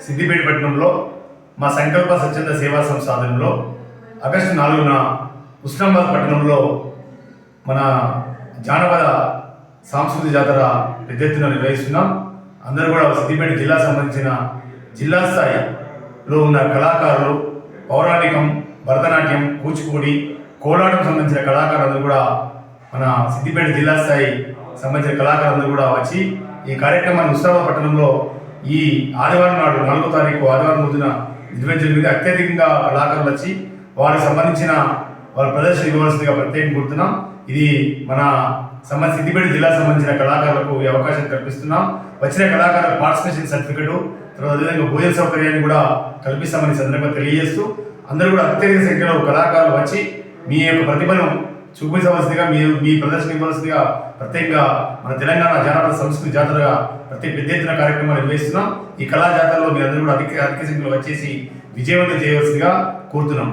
సిద్దిపేట పట్టణంలో మా సంకల్ప స్వచ్ఛంద సేవా సంస్థ ఆధ్వర్యంలో ఆగస్టు 4న ఉస్నాబాద్ పట్టణంలో మన జానపద సాంస్కృతిక జాతర పెద్ద ఎత్తున నిర్వహిస్తున్నాం. అందరూ కూడా సిద్దిపేట జిల్లా సంబంధించిన జిల్లా స్థాయిలో ఉన్న కళాకారులు, పౌరాణికం, భరతనాట్యం, కూచిపూడి, కోలాటం సంబంధించిన కళాకారులందరూ కూడా మన సిద్దిపేట జిల్లా స్థాయి సంబంధించిన కళాకారులందరూ కూడా వచ్చి ఈ కార్యక్రమాన్ని ఉస్నాబాద్ పట్టణంలో ఈ ఆదివారం నాడు 4వ తారీఖు ఆదివారం రోజున నిర్వహించడం అత్యధికంగా కళాకారులు వచ్చి వారికి సంబంధించిన వాళ్ళ ప్రదర్శన ఇవ్వవలసిందిగా ప్రత్యేకం కోరుతున్నాం. ఇది మన సిద్దిపేట జిల్లా సంబంధించిన కళాకారులకు ఈ అవకాశం కల్పిస్తున్నాం. వచ్చిన కళాకారులకు పార్టిసిపేషన్ సర్టిఫికెట్, తర్వాత అదేవిధంగా భోజన సౌకర్యాన్ని కూడా కల్పిస్తామని సందర్భంగా తెలియజేస్తూ అందరూ కూడా అత్యధిక సంఖ్యలో కళాకారులు వచ్చి మీ యొక్క ప్రతిభను చూపించవలసిందిగా, మీ ప్రదర్శన ఇవ్వవలసిందిగా ప్రత్యేకంగా మన తెలంగాణ జానపద సంస్కృతి జాతరగా ప్రతి పెద్ద ఎత్తున కార్యక్రమాలు నిర్వహిస్తున్నాం. ఈ కళా జాతరలో మీరందరూ కూడా అధిక సంఖ్యలో వచ్చేసి విజయవంతం చేయవలసిందిగా కోరుతున్నాం.